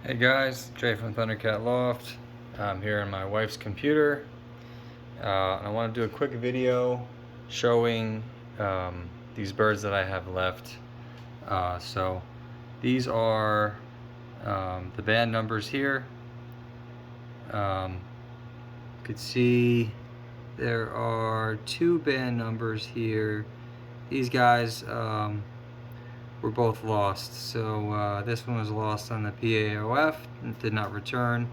Hey guys, Jay from Thundercat Loft. I'm here on my wife's computer, and I want to do a quick video showing these birds that I have left. So these are the band numbers here. You could see there are two band numbers here. These guys were both lost. So this one was lost on the PAOF and did not return.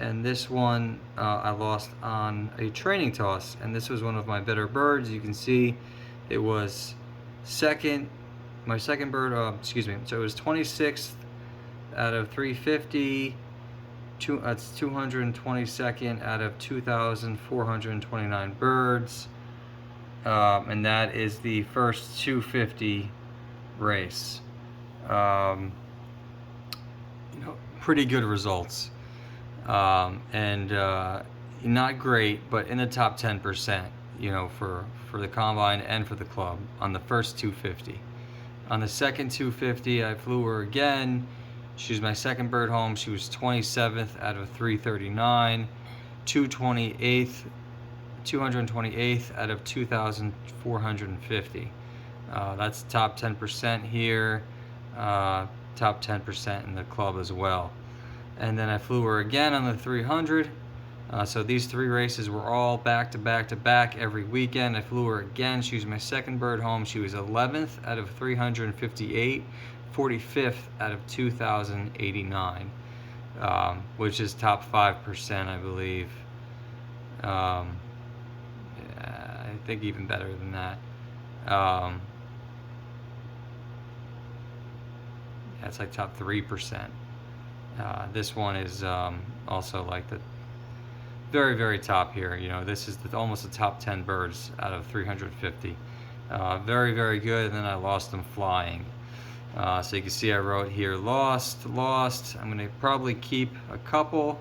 And this one I lost on a training toss, and this was one of my better birds. You can see it was my second bird, so it was 26th out of 350, that's 222nd out of 2,429 birds, and that is the first 250 race. Pretty good results. And not great, but in the top 10%, for the combine and for the club on the first 250. On the second 250, I flew her again. She was my second bird home. She was 27th out of 339, 228th out of 2,450. That's top 10% here, top 10% in the club as well. And then I flew her again on the 300. So these three races were all back to back to back every weekend. I flew her again. She was my second bird home. She was 11th out of 358, 45th out of 2,089, which is top 5%, I believe. I think even better than that. That's like top 3%. This one is also like the very, very top here. This is almost the top 10 birds out of 350. Very, very good. And then I lost them flying. So you can see I wrote here lost. I'm going to probably keep a couple,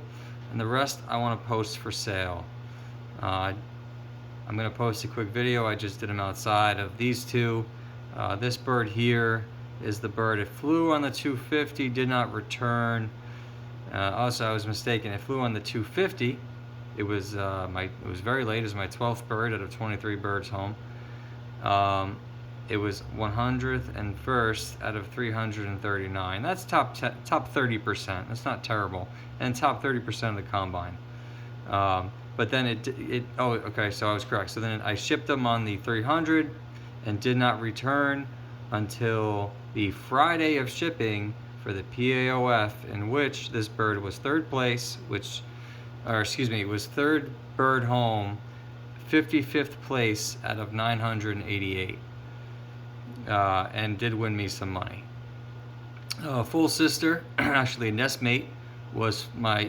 and the rest I want to post for sale. I'm going to post a quick video. I just did them outside of these two. This bird here is the bird. It flew on the 250, did not return. Also, I was mistaken. It flew on the 250. It was very late. It was my 12th bird out of 23 birds home. It was 100th and 1st out of 339. That's top 30%. That's not terrible, and top 30% of the combine. But then so I was correct. So then I shipped them on the 300 and did not return until the Friday of shipping for the PAOF, in which this bird was third place, was third bird home, 55th place out of 988, and did win me some money. Full sister, actually a nestmate,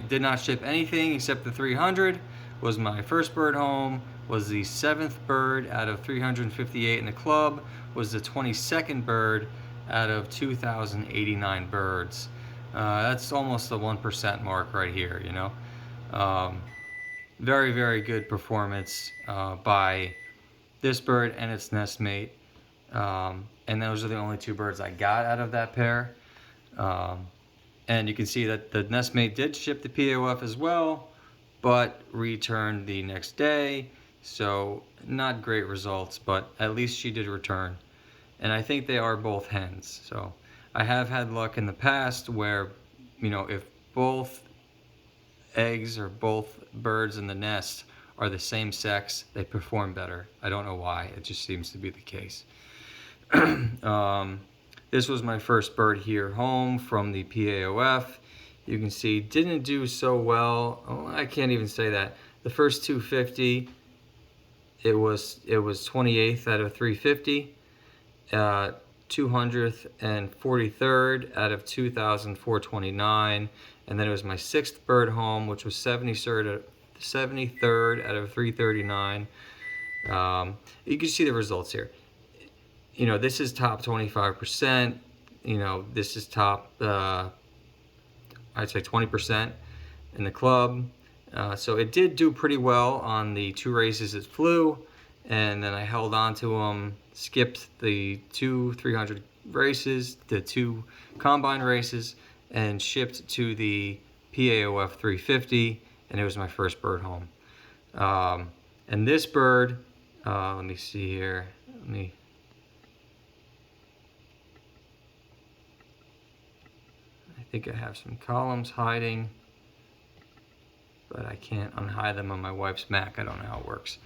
did not ship anything except the 300, was my first bird home, was the 7th bird out of 358 in the club, was the 22nd bird out of 2,089 birds. That's almost the 1% mark right here, Very, very good performance by this bird and its nestmate. And those are the only two birds I got out of that pair. And you can see that the nestmate did ship the PAOF as well, but returned the next day. So not great results, but at least she did return. And I think they are both hens. So I have had luck in the past where, if both eggs or both birds in the nest are the same sex, they perform better. I don't know why. It just seems to be the case. This was my first bird here home from the PAOF. You can see didn't do so well. Oh, I can't even say that. The first 250, it was 28th out of 350. 200th and 43rd out of 2,429, and then it was my 6th bird home, which was 73rd out of 339. You can see the results here. This is top 25%. This is top, I'd say 20% in the club. So it did do pretty well on the two races it flew, and then I held on to them, skipped the two 300 races, the two combine races, and shipped to the PAOF 350, and it was my first bird home. And this bird, let me see here. I think I have some columns hiding, but I can't unhide them on my wife's Mac. I don't know how it works.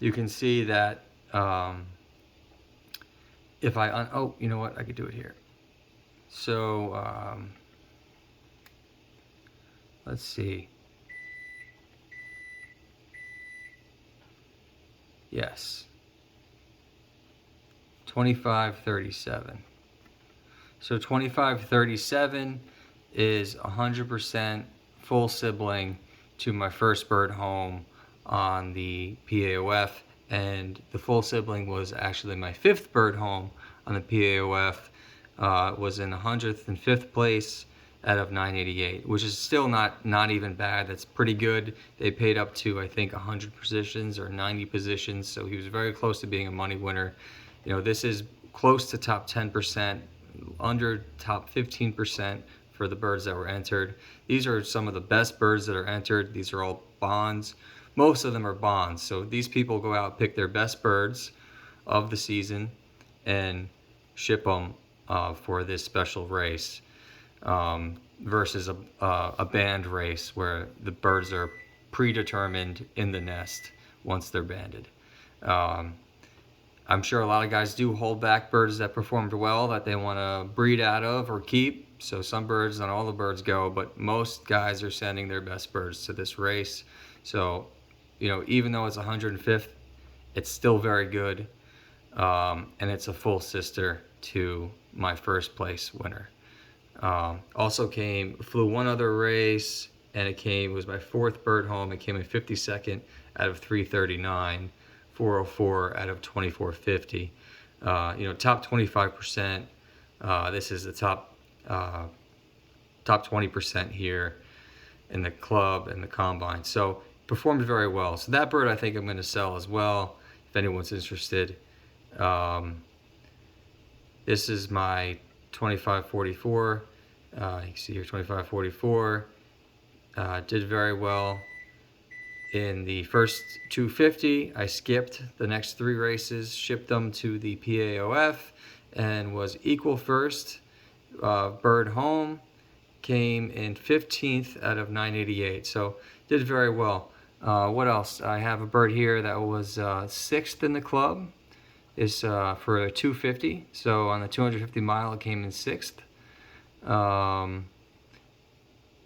You can see that if I, oh, you know what? I could do it here. So, let's see. Yes. 2537. So 2537 is 100% full sibling to my first bird home on the PAOF, and the full sibling was actually my fifth bird home on the PAOF. Was in 105th place out of 988, which is still not even bad. That's pretty good. They paid up to, I think, 100 positions or 90 positions, so he was very close to being a money winner. You know, this is close to top 10%, under top 15% for the birds that were entered. These are some of the best birds that are entered. These are all bonds. Most of them are bonds. So these people go out, pick their best birds of the season, and ship them for this special race, versus a band race where the birds are predetermined in the nest once they're banded. I'm sure a lot of guys do hold back birds that performed well that they want to breed out of or keep. So some birds, not all the birds go, but most guys are sending their best birds to this race. So, you know, even though it's 105th, it's still very good. And it's a full sister to my first place winner. Also flew one other race, and it was my fourth bird home. It came in 52nd out of 339. 404 out of 2450. You know, top 25%. This is the top 20% here in the club and the combine. So performed very well. So that bird I think I'm going to sell as well if anyone's interested. This is my 2544. You can see here 2544. Did very well. In the first 250, I skipped the next three races, shipped them to the PAOF, and was equal first. Bird home came in 15th out of 988, so did very well. What else? I have a bird here that was 6th in the club. Is for a 250, so on the 250 mile it came in 6th.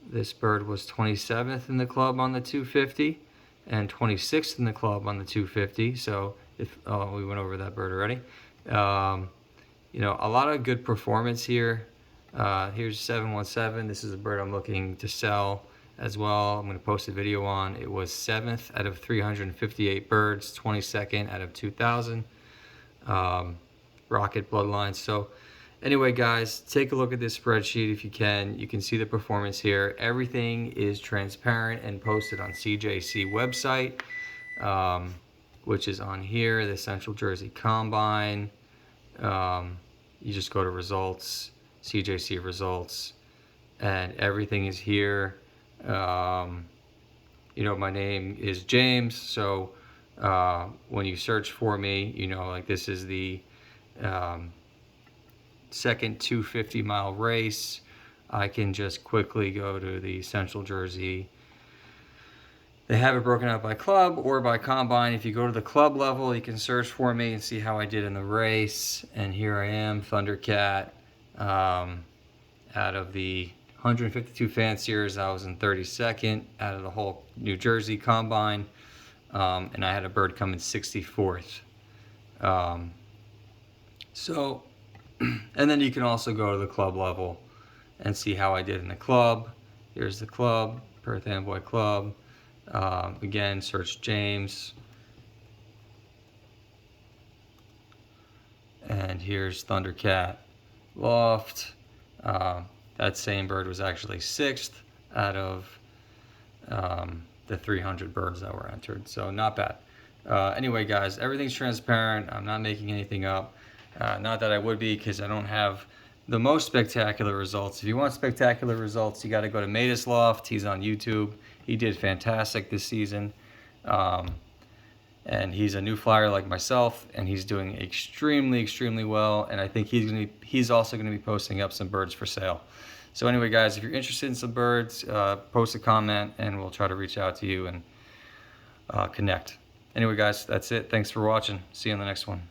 This bird was 27th in the club on the 250. And 26th in the club on the 250. So we went over that bird already. You know, a lot of good performance here. Here's 717. This is a bird I'm looking to sell as well. I'm going to post a video on. It was 7th out of 358 birds, 22nd out of 2,000. Rocket bloodlines. So anyway, guys, take a look at this spreadsheet if you can. You can see the performance here. Everything is transparent and posted on CJC website, which is on here, the Central Jersey Combine. You just go to results, CJC results, and everything is here. You know, my name is James, so when you search for me, you know, like this is the second 250 mile race. I can just quickly go to the Central Jersey. They have it broken out by club or by combine. If you go to the club level, you can search for me and see how I did in the race. And here I am, Thundercat. Out of the 152 fanciers, I was in 32nd out of the whole New Jersey combine. And I had a bird come in 64th. And then you can also go to the club level and see how I did in the club. Here's the club, Perth Amboy Club. Again, search James. And here's Thundercat Loft. That same bird was actually 6th out of the 300 birds that were entered. So not bad. Anyway, guys, everything's transparent. I'm not making anything up. Not that I would be, because I don't have the most spectacular results. If you want spectacular results, you got to go to Matus Loft. He's on YouTube. He did fantastic this season. And he's a new flyer like myself, and he's doing extremely well. And I think he's also gonna be posting up some birds for sale. So anyway, guys, if you're interested in some birds, post a comment, and we'll try to reach out to you and connect. Anyway, guys, that's it. Thanks for watching. See you on the next one.